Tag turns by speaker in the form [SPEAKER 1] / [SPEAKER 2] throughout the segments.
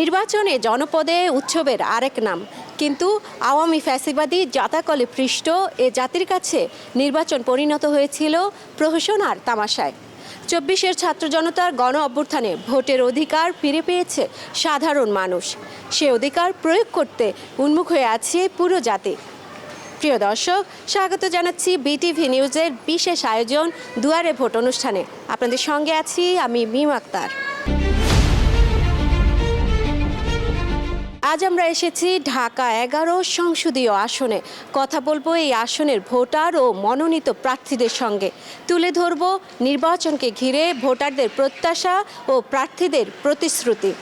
[SPEAKER 1] নির্বাচনে জনপদে উৎসবের আরেক নাম, কিন্তু আওয়ামী ফ্যাসিবাদী জাতাকলে পৃষ্ঠ এ জাতির কাছে নির্বাচন পরিণত হয়েছিল প্রহসন আর তামাশায়। ২৪-এর ছাত্র জনতার গণ অভ্যুত্থানে ভোটের অধিকার ফিরে পেয়েছে সাধারণ মানুষ। সে অধিকার প্রয়োগ করতে উন্মুখ হয়ে আছে পুরো জাতি। প্রিয় দর্শক, স্বাগত জানাচ্ছি বিটিভি নিউজের বিশেষ আয়োজন দুয়ারে ভোট অনুষ্ঠানে। আপনাদের সঙ্গে আছি আমি মিম আক্তার। আজ আমরা এসেছি ঢাকা ১১ সংসদীয় আসনে। কথা বলবো এই আসনের ভোটার ও মনোনীত প্রার্থীদের সঙ্গে। তুলে ধরব নির্বাচনকে ঘিরে ভোটারদের প্রত্যাশা ও প্রার্থীদের প্রতিশ্রুতি।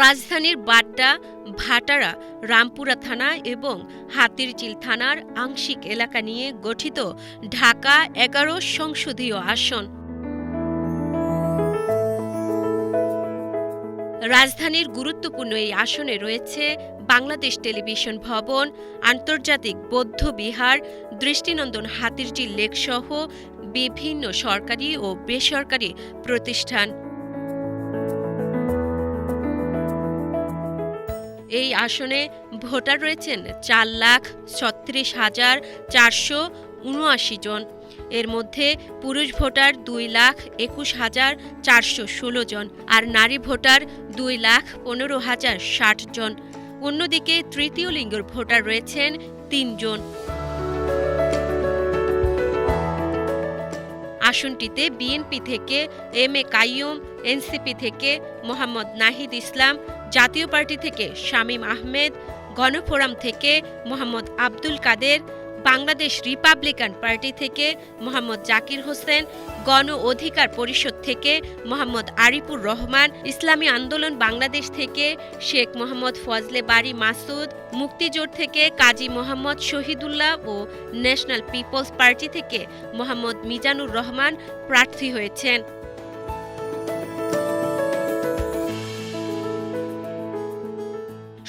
[SPEAKER 1] রাজধানীর বাড্ডা, ভাটারা, রামপুরা থানা এবং হাতিরঝিল থানার আংশিক এলাকা নিয়ে গঠিত ঢাকা ১১ সংসদীয় আসন। রাজধানীর গুরুত্বপূর্ণ এই আসনে রয়েছে বাংলাদেশ টেলিভিশন ভবন, আন্তর্জাতিক বৌদ্ধ বিহার, দৃষ্টিনন্দন হাতিরঝিল লেক সহ বিভিন্ন সরকারি ও বেসরকারি প্রতিষ্ঠান। এই আসনে ভোটার রয়েছেন ৪,৩৬,৪৭৯ জন। এর মধ্যে পুরুষ ভোটার ২,২১,৪১৬ জন আর নারী ভোটার ২,১৫,০৬০ জন। অন্যদিকে তৃতীয় লিঙ্গের ভোটার রয়েছেন ৩ জন। আসনটিতে বিএনপি থেকে এম এ কাইয়ুম, এনসিপি থেকে মোহাম্মদ নাহিদ ইসলাম, জাতীয় পার্টি থেকে শামীম আহমেদ, গণফোরাম থেকে মোহাম্মদ আব্দুল কাদের, বাংলাদেশ রিপাবলিকান পার্টি থেকে মোহাম্মদ জাকির হোসেন, গণ অধিকার পরিষদ থেকে মোহাম্মদ আরিফুর রহমান, ইসলামী আন্দোলন বাংলাদেশ থেকে শেখ মোহাম্মদ ফজলে বারী মাসুদ, মুক্তিজোট থেকে কাজী মোহাম্মদ শহীদুল্লাহ ও ন্যাশনাল পিপলস পার্টি থেকে মোহাম্মদ মিজানুর রহমান প্রার্থী হয়েছেন।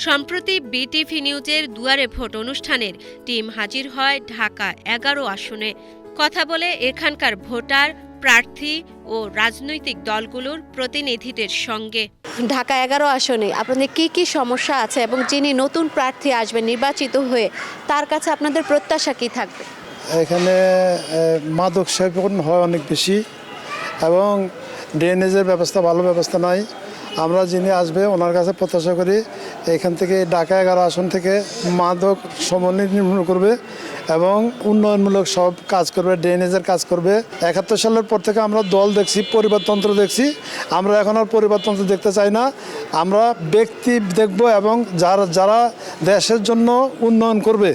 [SPEAKER 1] সম্প্রতি বিটিভি নিউজের দুয়ারে ভোট অনুষ্ঠানের টিম হাজির হয় ঢাকা ১১ আসনে। কথা বলে এখানকার ভোটার, প্রার্থী ও রাজনৈতিক দলগুলোর প্রতিনিধিদের সঙ্গে। ঢাকা ১১ আসনে আপনাদের কি কি সমস্যা আছে এবং যিনি নতুন প্রার্থী আসবেন নির্বাচিত হয়ে তার কাছে আপনাদের প্রত্যাশা কি থাকবে?
[SPEAKER 2] এখানে মাদক সেবন হয় অনেক বেশি এবং ড্রেনেজের ব্যবস্থা ভালো ব্যবস্থা নাই। আমরা যিনি আসবে ওনার কাছে প্রত্যাশা করি এখান থেকে ঢাকা ১১ আসন থেকে মাদক সমন্বয় নির্মূল করবে এবং উন্নয়নমূলক সব কাজ করবে, ড্রেনেজের কাজ করবে। ৭১ সালের পর থেকে আমরা দল দেখছি, পরিবারতন্ত্র দেখছি। আমরা এখন আর পরিবারতন্ত্র দেখতে চাই না। আমরা ব্যক্তি দেখব এবং যারা দেশের জন্য উন্নয়ন করবে,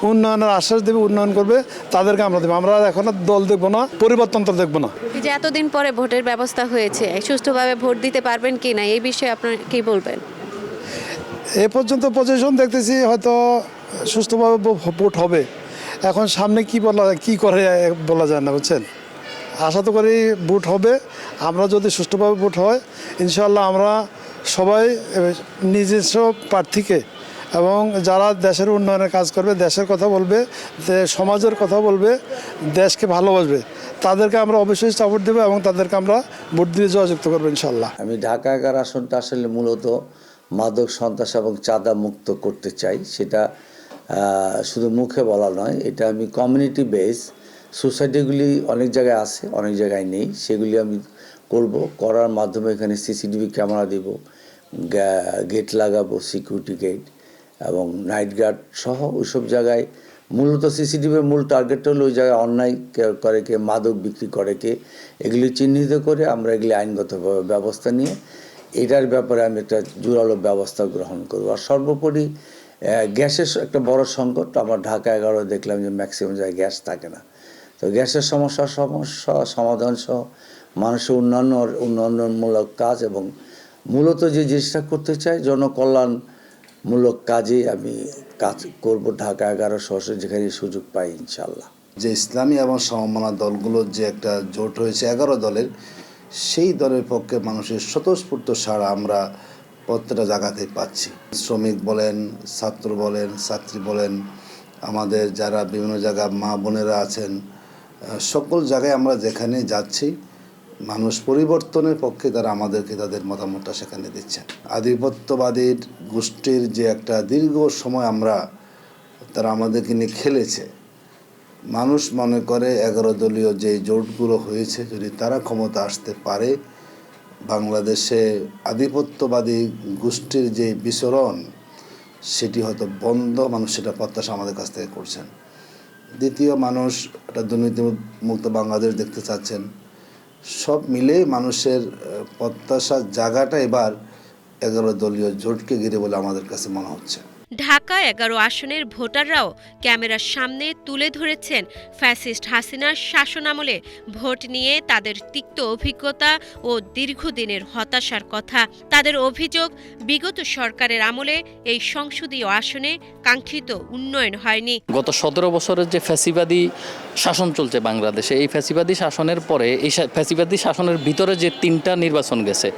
[SPEAKER 2] উন্নয়নের আশ্বাস দেবে, উন্নয়ন করবে, তাদেরকে আমরা দেবো। আমরা এখন দল দেখবো না, পরিবারতন্ত্র দেখবো না।
[SPEAKER 1] যে এতদিন পরে ভোটের ব্যবস্থা হয়েছে, সুষ্ঠুভাবে ভোট দিতে পারবেন কি না এই বিষয়ে আপনার কি বলবেন?
[SPEAKER 2] এ পর্যন্ত পজিশন দেখতেছি হয়তো সুষ্ঠুভাবে ভোট হবে। এখন সামনে কি করে বলা যায় না, বুঝছেন। আশা তো করি ভোট হবে। আমরা যদি সুষ্ঠুভাবে ভোট হয় ইনশাআল্লাহ আমরা সবাই নিজস্ব প্রার্থীকে এবং যারা দেশের উন্নয়নের কাজ করবে, দেশের কথা বলবে, সমাজের কথা বলবে, দেশকে ভালোবাসবে, তাদেরকে আমরা অবশ্যই সাপোর্ট দেবো এবং তাদেরকে আমরা ভোট দিয়ে জয়যুক্ত করবো ইনশাআল্লাহ।
[SPEAKER 3] আমি ঢাকা ১১ আসনটা আসলে মূলত মাদক, সন্ত্রাস এবং চাঁদা মুক্ত করতে চাই। সেটা শুধু মুখে বলা নয়, এটা আমি কমিউনিটি বেস, সোসাইটিগুলি অনেক জায়গায় আছে, অনেক জায়গায় নেই, সেগুলি আমি করার মাধ্যমে এখানে সিসিটিভি ক্যামেরা দিব, গেট লাগাবো, সিকিউরিটি গেট এবং নাইট গার্ড সহ ওইসব জায়গায়। মূলত সিসিটিভির মূল টার্গেটটা হলো ওই জায়গায় অন্যায় করে কে, মাদক বিক্রি করে কে, এগুলি চিহ্নিত করে আমরা এগুলি আইনগতভাবে ব্যবস্থা নিয়ে এটার ব্যাপারে আমি একটা জোরালো ব্যবস্থা গ্রহণ করব। আর সর্বোপরি গ্যাসের একটা বড় সংকট। আমার ঢাকা ১১ দেখলাম যে ম্যাক্সিমাম জায়গায় গ্যাস থাকে না। তো গ্যাসের সমস্যা সমাধান সহ মানুষের উন্নয়নমূলক কাজ এবং মূলত যে জিনিসটা করতে চাই জনকল্যাণমূলক কাজে আমি কাজ করব ঢাকা ১১ সহসে যেখানে সুযোগ পাই ইনশাল্লাহ।
[SPEAKER 4] যে ইসলামী এবং সমমনা দলগুলোর যে একটা জোট হয়েছে ১১ দলের, সেই দলের পক্ষে মানুষের স্বতঃস্ফূর্ত সাড়া আমরা প্রত্যেকটা জায়গাতেই পাচ্ছি। শ্রমিক বলেন, ছাত্র বলেন, ছাত্রী বলেন, আমাদের যারা বিভিন্ন জায়গায় মা বোনেরা আছেন, সকল জায়গায় আমরা যেখানে যাচ্ছি মানুষ পরিবর্তনের পক্ষে তারা আমাদেরকে তাদের মতামতটা সেখানে দিচ্ছে। আধিপত্যবাদীর গোষ্ঠীর যে একটা দীর্ঘ সময় তারা আমাদেরকে নিয়ে খেলেছে, মানুষ মনে করে 11 দলীয় যে জোটগুলো হয়েছে যদি তারা ক্ষমতা আসতে পারে, বাংলাদেশে আধিপত্যবাদী গোষ্ঠীর যে বিচরণ সেটি হয়তো বন্ধ, মানুষ সেটা প্রত্যাশা আমাদের কাছ থেকে করছেন। দ্বিতীয়, মানুষ একটা দুর্নীতিমুক্ত বাংলাদেশ দেখতে চাচ্ছেন। সব মিলে মানুষের প্রত্যাশার জায়গাটা এবার 11 দলীয় জোটকে ঘিরে বলে আমাদের কাছে মনে হচ্ছে।
[SPEAKER 1] ঢাকা 11 আসনের ভোটাররাও ক্যামেরার সামনে তুলে ধরেছেন ফ্যাসিস্ট হাসিনার শাসনামলে ভোট নিয়ে তাদের তিক্ত অভিজ্ঞতা ও দীর্ঘদিনের হতাশার কথা। তাদের অভিযোগ, বিগত সরকারের আমলে এই সংসদীয় আসনে কাঙ্ক্ষিত উন্নয়ন হয়নি।
[SPEAKER 5] গত 17 বছরের যে ফ্যাসিবাদী শাসন চলছে বাংলাদেশে, এই ফ্যাসিবাদী শাসনের পরে এই ফ্যাসিবাদী শাসনের ভিতরে যে 3টা নির্বাচন গেছে,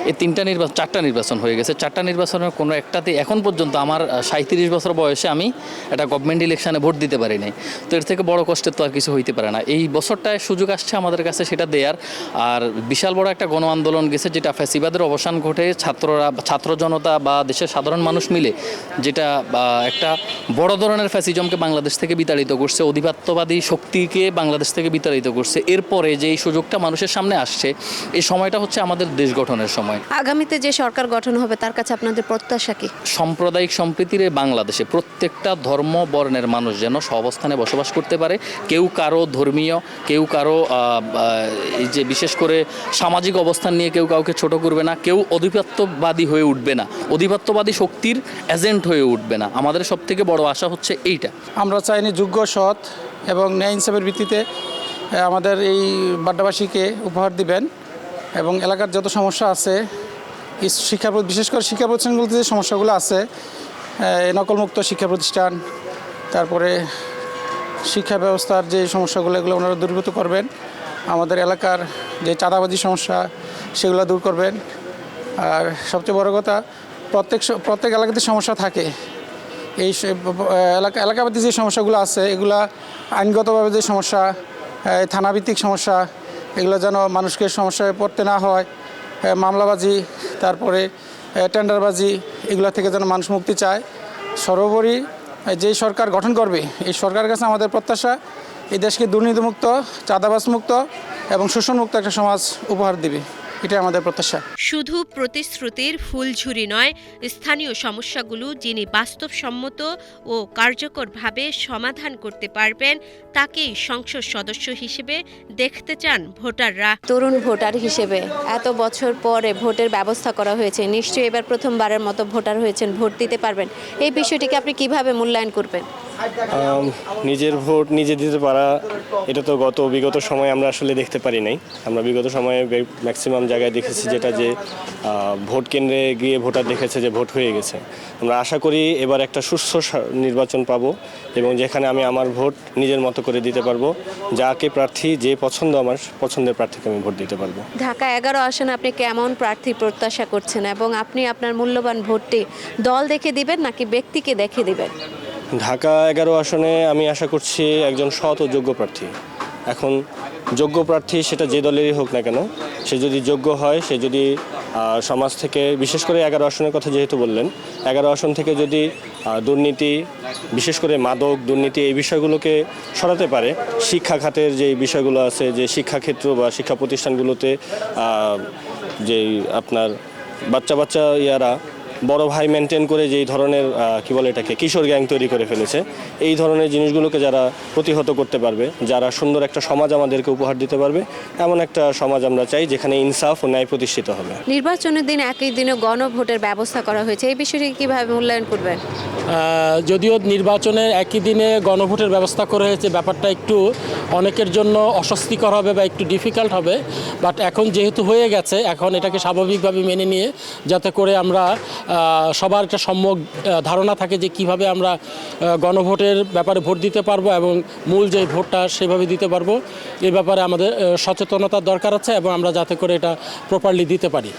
[SPEAKER 5] এই 4টা নির্বাচন হয়ে গেছে। 4টা নির্বাচনের কোনো একটাতে এখন পর্যন্ত আমার 37 বছর বয়সে আমি একটা গভর্নমেন্ট ইলেকশনে ভোট দিতে পারি নাই। তো এর থেকে বড় কষ্টের তো আর কিছু হইতে পারে না। এই বছরটায় সুযোগ আসছে আমাদের কাছে সেটা দেয়ার। আর বিশাল বড় একটা গণ আন্দোলন গেছে, যেটা ফ্যাসিবাদের অবসান ঘটে ছাত্র জনতা বা দেশের সাধারণ মানুষ মিলে যেটা একটা বড় ধরনের ফ্যাসিজমকে বাংলাদেশ থেকে বিতাড়িত করছে, অধিপত্যবাদী শক্তিকে বাংলাদেশ থেকে বিতাড়িত করছে। এরপরে যে এই সুযোগটা মানুষের সামনে আসছে, এই সময়টা হচ্ছে আমাদের দেশ গঠনের সময়।
[SPEAKER 6] আগামীতে যে সরকার গঠন হবে তার কাছে আপনাদের প্রত্যাশা কি?
[SPEAKER 5] সাম্প্রদায়িক সম্প্রীতির বাংলাদেশে প্রত্যেকটা ধর্ম বর্ণের মানুষ যেন সহাবস্থানে বসবাস করতে পারে। কেউ কারো ধর্মীয়, কেউ কারো এই যে বিশেষ করে সামাজিক অবস্থান নিয়ে কেউ কাউকে ছোট করবে না, কেউ আধিপত্যবাদী হয়ে উঠবে না, আধিপত্যবাদী শক্তির এজেন্ট হয়ে উঠবে না। আমাদের সবথেকে বড় আশা হচ্ছে এইটা।
[SPEAKER 7] আমরা চাইনি যোগ্য, সৎ এবং ন্যায় ইনসাফের ভিত্তিতে আমাদের এই বাড্ডাবাসীকে উপহার দিবেন এবং এলাকার যত সমস্যা আছে, বিশেষ করে শিক্ষা প্রতিষ্ঠানগুলোতে যে সমস্যাগুলো আছে, নকলমুক্ত শিক্ষা প্রতিষ্ঠান, তারপরে শিক্ষা ব্যবস্থার যে সমস্যাগুলো, এগুলো ওনারা দূরীভূত করবেন। আমাদের এলাকার যে চাঁদাবাজি সমস্যা সেগুলো দূর করবেন। আর সবচেয়ে বড় কথা, প্রত্যেক এলাকাতে সমস্যা থাকে। এই এলাকাবাদী যে সমস্যাগুলো আছে, এগুলা আইনগতভাবে যে সমস্যা, থানাভিত্তিক সমস্যা, এগুলো যেন মানুষকে সমস্যায় পড়তে না হয়। মামলাবাজি, তারপরে টেন্ডারবাজি, এগুলো থেকে যেন মানুষ মুক্তি চায়। সর্বোপরি যেই সরকার গঠন করবে, এই সরকারের কাছে আমাদের প্রত্যাশা এই দেশকে দুর্নীতিমুক্ত, চাঁদাবাজমুক্ত এবং শোষণমুক্ত একটা সমাজ উপহার দিবে। এটাই আমাদের প্রত্যাশা।
[SPEAKER 1] শুধু প্রতিশ্রুতির ফুলঝুরি নয়, স্থানীয় সমস্যাগুলো যিনি বাস্তবসম্মত ও কার্যকরভাবে সমাধান করতে পারবেন তাকেই সংসদ সদস্য হিসেবে দেখতে চান ভোটাররা।
[SPEAKER 6] তরুণ ভোটার হিসেবে এত বছর পরে ভোটের ব্যবস্থা করা হয়েছে, নিশ্চয়ই এবার প্রথমবারের মতো ভোটার হয়েছেন, ভোট দিতে পারবেন। এই বিষয়টিকে আপনি কিভাবে মূল্যায়ন করবেন?
[SPEAKER 8] নিজের ভোট নিজে দিতে পারা, এটা তো বিগত সময়ে আমরা আসলে দেখতে পারি নাই। আমরা বিগত সময়ে ম্যাক্সিমাম জায়গায় দেখেছি যেটা যে ভোট কেন্দ্রে গিয়ে ভোটার দেখেছে যে ভোট হয়ে গেছে। আমরা আশা করি এবার একটা সুস্থ নির্বাচন পাবো এবং যেখানে আমি আমার ভোট নিজের মতো করে দিতে পারবো। যাকে প্রার্থী যে আমার পছন্দের প্রার্থীকে আমি ভোট দিতে পারবো।
[SPEAKER 6] ঢাকা 11 আসনে আপনি কেমন প্রার্থী প্রত্যাশা করছেন এবং আপনি আপনার মূল্যবান ভোটটি দল দেখে দিবেন নাকি ব্যক্তিকে দেখে দিবেন?
[SPEAKER 8] ঢাকা 11 আসনে আমি আশা করছি একজন সৎ ও যোগ্য প্রার্থী। এখন যোগ্য প্রার্থী সেটা যে দলেরই হোক না কেন, সে যদি যোগ্য হয়, সে যদি সমাজ থেকে, বিশেষ করে 11 আসনের কথা যেহেতু বললেন, 11 আসন থেকে যদি দুর্নীতি, বিশেষ করে মাদক দুর্নীতি, এই বিষয়গুলোকে সরাতে পারে, শিক্ষা খাতের যে বিষয়গুলো আছে, যে শিক্ষাক্ষেত্র বা শিক্ষা প্রতিষ্ঠানগুলোতে যেই আপনার বাচ্চা ইয়ারা বড় ভাই মেনটেন করে যেই ধরনের এটাকে কিশোর গ্যাং তৈরি করে ফেলেছে, এই ধরনের জিনিসগুলোকে যারা প্রতিহত করতে পারবে, যারা সুন্দর একটা সমাজ আমাদেরকে উপহার দিতে পারবে, এমন একটা সমাজ আমরা চাই যেখানে ইনসাফ ও ন্যায় প্রতিষ্ঠিত হবে।
[SPEAKER 6] নির্বাচনের দিন একই দিনে গণভোটের ব্যবস্থা করা হয়েছে, এই বিষয়টি কিভাবে মূল্যায়ন করবেন?
[SPEAKER 7] যদিও নির্বাচনের একই দিনে গণভোটের ব্যবস্থা করা হয়েছে, ব্যাপারটা একটু অনেকের জন্য অস্বস্তিকর হবে বা একটু ডিফিকাল্ট হবে, বাট এখন যেহেতু হয়ে গেছে, এখন এটাকে স্বাভাবিকভাবে মেনে নিয়ে যাতে করে আমরা সবার একটা সম্যক ধারণা থাকে যে কিভাবে আমরা গণভোটের ব্যাপারে ভোট দিতে পারবো এবং মূল যে ভোটটা সেভাবে দিতে পারবো, এই ব্যাপারে আমাদের সচেতনতার দরকার আছে এবং আমরা যাতে করে এটা প্রপারলি দিতে পারি।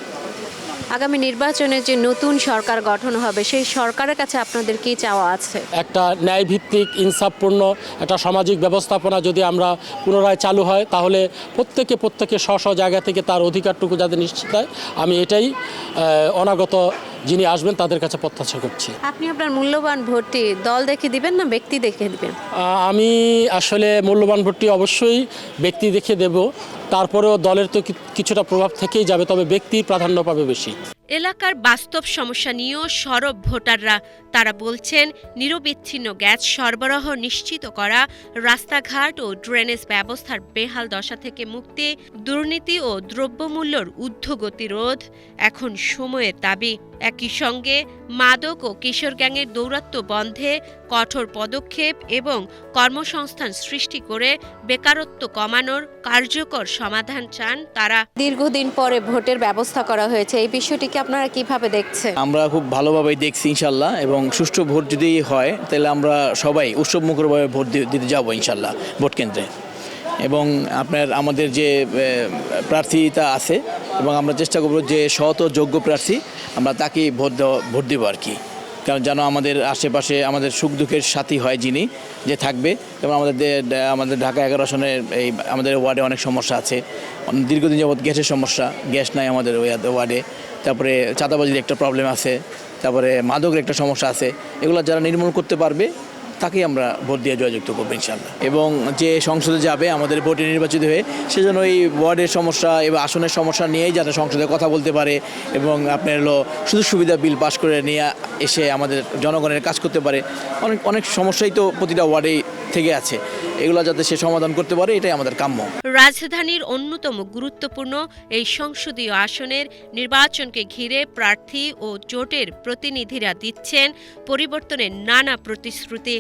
[SPEAKER 6] আগামী নির্বাচনে যে নতুন সরকার গঠন হবে সেই সরকারের কাছে আপনাদের কি চাওয়া আছে?
[SPEAKER 9] একটা ন্যায়ভিত্তিক ইনসাফপূর্ণ একটা সামাজিক ব্যবস্থাপনা যদি আমরা পুনরায় চালু হয়, তাহলে প্রত্যেকে স্ব জায়গা থেকে তার অধিকারটুকু যাতে নিশ্চিত হয়, আমি এটাই অনাগত যিনি আসবেন তাদের কাছে প্রত্যাশা করছি।
[SPEAKER 6] আপনি আপনার মূল্যবান ভোটটি দল দেখে দিবেন না ব্যক্তি দেখে দিবেন?
[SPEAKER 9] আমি আসলে মূল্যবান ভোটটি অবশ্যই ব্যক্তি দেখে দেব, তারপরেও দলের তো কিছুটা প্রভাব থেকেই যাবে, তবে ব্যক্তি প্রাধান্য পাবে বেশি।
[SPEAKER 1] এলাকার বাস্তব সমস্যা নিয়েও সরব ভোটাররা। তারা বলছেন, নিরবিচ্ছিন্ন গ্যাস সরবরাহ নিশ্চিত করা, রাস্তাঘাট ও ড্রেনেজ ব্যবস্থার বেহাল দশা থেকে মুক্তি, দুর্নীতি ও দ্রব্যমূল্যর ঊর্ধ্বগতি রোধ এখন সময়ের দাবি। একই সঙ্গে মাদক ও কিশোর গ্যাংয়ের দৌরাত্ম্য বন্ধে কঠোর পদক্ষেপ এবং কর্মসংস্থান সৃষ্টি করে বেকারত্ব কমানোর কার্যকর সমাধান চান তারা।
[SPEAKER 6] দীর্ঘদিন পরে ভোটের ব্যবস্থা করা হয়েছে, এই বিষয়টিকে আপনারা কিভাবে দেখছেন?
[SPEAKER 10] আমরা খুব ভালোভাবেই দেখছি ইনশাল্লাহ, এবং সুষ্ঠু ভোট যদি হয় তাহলে আমরা সবাই উৎসবমুখরভাবে ভোট দিতে যাবো ইনশাল্লাহ ভোট কেন্দ্রে। এবং আমাদের যে প্রার্থীতা আছে, এবং আমরা চেষ্টা করব যে সৎ ও যোগ্য প্রার্থী আমরা তাকেই ভোট দেবো আর কি। কারণ যেন আমাদের আশেপাশে আমাদের সুখ দুঃখের সাথী হয় যিনি, যে থাকবে। এবং আমাদের ঢাকা 11 আসনের আমাদের ওয়ার্ডে অনেক সমস্যা আছে, দীর্ঘদিন যাবৎ গ্যাসের সমস্যা, গ্যাস নাই আমাদের ওয়ার্ডে। তারপরে চাঁদাবাজির একটা প্রবলেম আছে, তারপরে মাদকের একটা সমস্যা আছে। এগুলো যারা নির্মূল করতে পারবে তাকেই আমরা ভোট দিয়ে জয়যুক্ত করবো ইনশাল্লাহ। এবং যে সংসদে যাবে আমাদের ভোটে নির্বাচিত হয়ে, সেজন্য এই ওয়ার্ডের সমস্যা এবং আসনের সমস্যা নিয়েই যাতে সংসদে কথা বলতে পারে, এবং আপনার সুযোগ সুবিধা বিল পাস করে নিয়ে এসে আমাদের জনগণের কাজ করতে পারে। অনেক সমস্যাই তো প্রতিটা ওয়ার্ডেই থেকে আছে, এগুলো যাতে সে সমাধান করতে পারে, এটাই আমাদের কাম্য।
[SPEAKER 1] রাজধানীর অন্যতম গুরুত্বপূর্ণ এই সংসদীয় আসনের নির্বাচনকে ঘিরে প্রার্থী ও জোটের প্রতিনিধিরা দিচ্ছেন পরিবর্তনের নানা প্রতিশ্রুতি।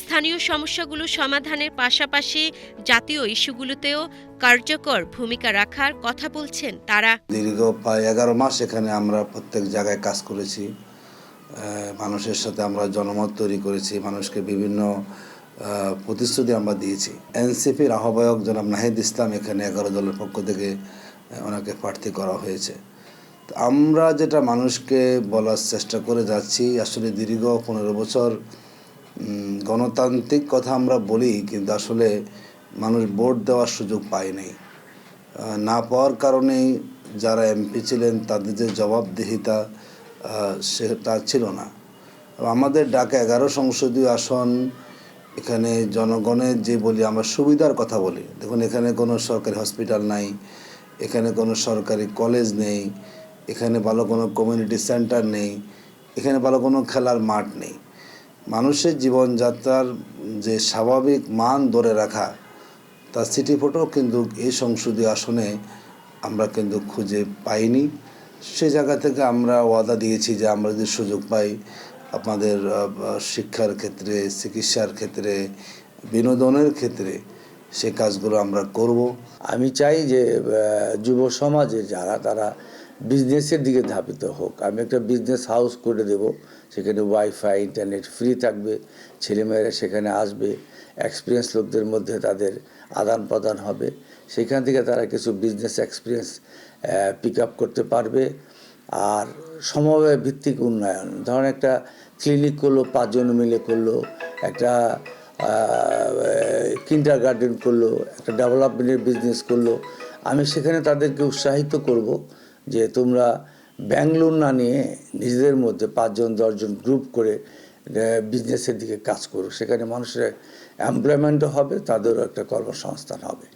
[SPEAKER 1] স্থানীয় সমস্যাগুলো সমাধানের পাশাপাশি জাতীয় ইস্যুগুলোতেও কার্যকর ভূমিকা রাখার কথা বলছেন তারা।
[SPEAKER 4] দীর্ঘ প্রায় 11 মাস এখানে আমরা প্রত্যেক জায়গায় কাজ করেছি, মানুষের সাথে আমরা জনমত তৈরি করেছি, মানুষকে বিভিন্ন প্রতিশ্রুতি আমরা দিয়েছি। এনসিপির আহ্বায়ক জনাব নাহিদ ইসলাম এখানে 11 দলের পক্ষ থেকে ওনাকে প্রার্থী করা হয়েছে। তো আমরা যেটা মানুষকে বলার চেষ্টা করে যাচ্ছি, আসলে দীর্ঘ 15 বছর গণতান্ত্রিক কথা আমরা বলি, কিন্তু আসলে মানুষ ভোট দেওয়ার সুযোগ পায়নি। না পাওয়ার কারণেই যারা এমপি ছিলেন তাদের যে জবাবদিহিতা সেটা ছিল না। আমাদের ঢাকা 11 সংসদীয় আসন, এখানে জনগণের যে বলি আমরা সুবিধার কথা বলি, দেখুন এখানে কোনো সরকারি হসপিটাল নাই, এখানে কোনো সরকারি কলেজ নেই, এখানে ভালো কোনো কমিউনিটি সেন্টার নেই, এখানে ভালো কোনো খেলার মাঠ নেই। মানুষের জীবনযাত্রার যে স্বাভাবিক মান ধরে রাখা, তার সিটি ফটো কিন্তু এই সংসদীয় আসনে আমরা কিন্তু খুঁজে পাইনি। সে জায়গা থেকে আমরা ওয়াদা দিয়েছি যে আমরা যদি সুযোগ পাই আপনাদের শিক্ষার ক্ষেত্রে, চিকিৎসার ক্ষেত্রে, বিনোদনের ক্ষেত্রে সে কাজগুলো আমরা করব।
[SPEAKER 3] আমি চাই যে যুব সমাজে যারা তারা বিজনেসের দিকে ধাবিত হোক। আমি একটা বিজনেস হাউস করে দেব, সেখানে ওয়াইফাই ইন্টারনেট ফ্রি থাকবে, ছেলেমেয়েরা সেখানে আসবে, এক্সপিরিয়েন্স লোকদের মধ্যে তাদের আদান প্রদান হবে, সেখান থেকে তারা কিছু বিজনেস এক্সপিরিয়েন্স পিক আপ করতে পারবে। আর সমবায় ভিত্তিক উন্নয়ন, ধরেন একটা ক্লিনিক করলো, 5 জন মিলে করলো, একটা কিন্ডার গার্ডেন করলো, একটা ডেভেলপমেন্টের বিজনেস করলো, আমি সেখানে তাদেরকে উৎসাহিত করব যে তোমরা ব্যাঙ্গলোর না নিয়ে নিজেদের মধ্যে 5 জন 10 জন গ্রুপ করে বিজনেসের দিকে কাজ করো, সেখানে মানুষের এমপ্লয়মেন্টও হবে, তাদেরও একটা কর্মসংস্থান হবে।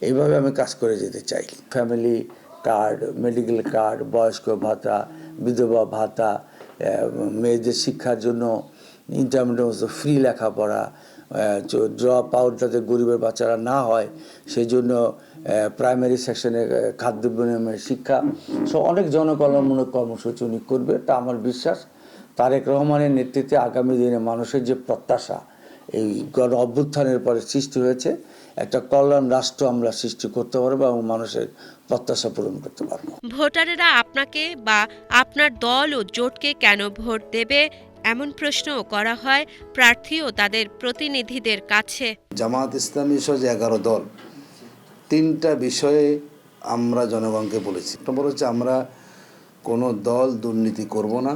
[SPEAKER 3] এইভাবে আমি কাজ করে যেতে চাই। ফ্যামিলি কার্ড, মেডিকেল কার্ড, বয়স্ক ভাতা, বিধবা ভাতা, মেয়েদের শিক্ষার জন্য ইন্টারমিডিয়েট ফ্রি লেখাপড়া, ড্রপ আউট যাতে গরিবের বাচ্চারা না হয় সেই জন্য প্রাইমারি সেকশনে খাদ্য বিনিময়ের শিক্ষা, সব অনেক জনকল্যাণমূলক কর্মসূচি উনি করবে। তা আমার বিশ্বাস তারেক রহমানের নেতৃত্বে আগামী দিনে মানুষের যে প্রত্যাশা এই গণ অভ্যুত্থানের পরে সৃষ্টি হয়েছে, একটা কল্যাণ রাষ্ট্র আমরা সৃষ্টি করতে পারবো এবং মানুষের প্রত্যাশা পূরণ করতে পারবো।
[SPEAKER 1] ভোটারেরা আপনাকে বা আপনার দল ও জোটকে কেন ভোট দেবে এমন প্রশ্নও করা হয় প্রার্থী ও তাদের প্রতিনিধিদের কাছে।
[SPEAKER 4] জামাত ইসলামী সহ যে 11 দল, 3টা বিষয়ে আমরা জনগণকে বলেছি। নম্বর হচ্ছে আমরা কোনো দল দুর্নীতি করব না,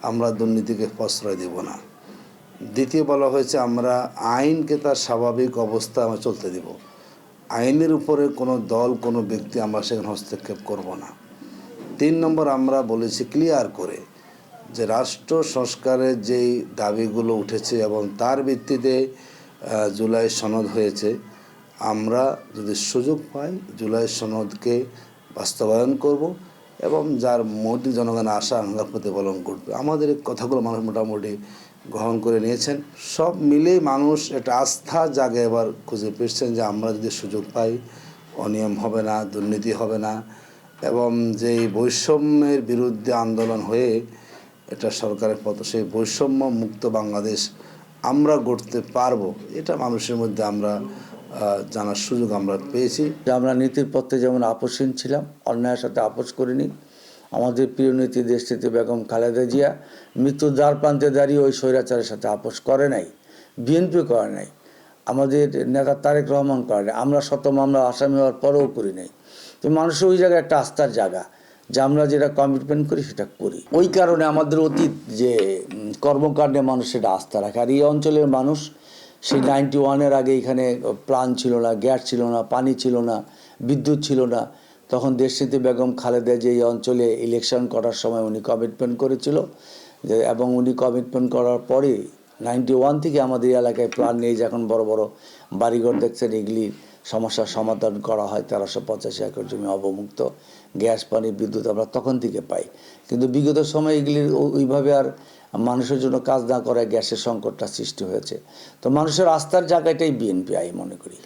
[SPEAKER 4] আমরা দুর্নীতিকে প্রশ্রয় দেব না। দ্বিতীয় বলা হয়েছে আমরা আইনকে তার স্বাভাবিক অবস্থা আমরা চলতে দেব, আইনের উপরে কোনো দল কোনো ব্যক্তি আমরা সেখানে হস্তক্ষেপ করব না। 3 নম্বর আমরা বলেছি ক্লিয়ার করে যে রাষ্ট্র সংস্কারের যেই দাবিগুলো উঠেছে এবং তার ভিত্তিতে জুলাই সনদ হয়েছে, আমরা যদি সুযোগ পাই জুলাই সনদকে বাস্তবায়ন করব এবং যার মধ্যে জনগণের আশা আকাঙ্ক্ষা প্রতিফলন করবে। আমাদের এই কথাগুলো মানুষ মোটামুটি গ্রহণ করে নিয়েছেন। সব মিলেই মানুষ একটা আস্থা জাগে এবার খুঁজে পেয়েছেন যে আমরা যদি সুযোগ পাই অনিয়ম হবে না, দুর্নীতি হবে না, এবং যেই বৈষম্যের বিরুদ্ধে আন্দোলন হয়ে এটা সরকারের পথ, সেই বৈষম্য মুক্ত বাংলাদেশ আমরা গড়তে পারবো, এটা মানুষের মধ্যে আমরা জানার সুযোগ আমরা পেয়েছি।
[SPEAKER 3] আমরা নীতির পথে যেমন আপোষহীন ছিলাম, অন্যায়ের সাথে আপোষ করিনি। আমাদের প্রিয় নেত্রী দেশনেত্রী বেগম খালেদা জিয়া মৃত্যুর দ্বার প্রান্তে দাঁড়িয়ে ওই স্বৈরাচারের সাথে আপোষ করে নাই, বিএনপি করে নাই, আমাদের নেতা তারেক রহমান করে নাই, আমরা শত মামলা আসামি হওয়ার পরেও করি নাই। তো মানুষের ওই জায়গায় একটা আস্থার জায়গা যে আমরা যেটা কমিটমেন্ট করি সেটা করি। ওই কারণে আমাদের অতীত যে কর্মকাণ্ডে মানুষ সেটা আস্থা রাখে। আর এই অঞ্চলের মানুষ সেই 91-এর আগে এখানে প্রাণ ছিল না, গ্যাস ছিল না, পানি ছিল না, বিদ্যুৎ ছিল না। তখন দেশনেত্রী বেগম খালেদা যে এই অঞ্চলে ইলেকশন করার সময় উনি কমিটমেন্ট করেছিল যে, এবং উনি কমিটমেন্ট করার পরে 91 থেকে আমাদের এলাকায় প্রাণ নিয়ে যে এখন বড় বড় বাড়িঘর দেখছেন, এগুলির সমস্যার সমাধান করা হয়। 1385 একর জমি অবমুক্ত, গ্যাস পানি বিদ্যুৎ আমরা তখন থেকে পাই। কিন্তু বিগত সময় এগুলির ওইভাবে আর মানুষের জন্য কাজ না করায় গ্যাসের সংকটটা সৃষ্টি হয়েছে। তো মানুষের আস্থার জায়গাটাই বিএনপি আমি মনে করি।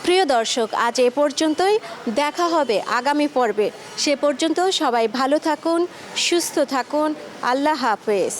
[SPEAKER 6] প্রিয় দর্শক, আজ এ পর্যন্তই, দেখা হবে আগামী পর্বে। সে পর্যন্ত সবাই ভালো থাকুন, সুস্থ থাকুন, আল্লাহ হাফেজ।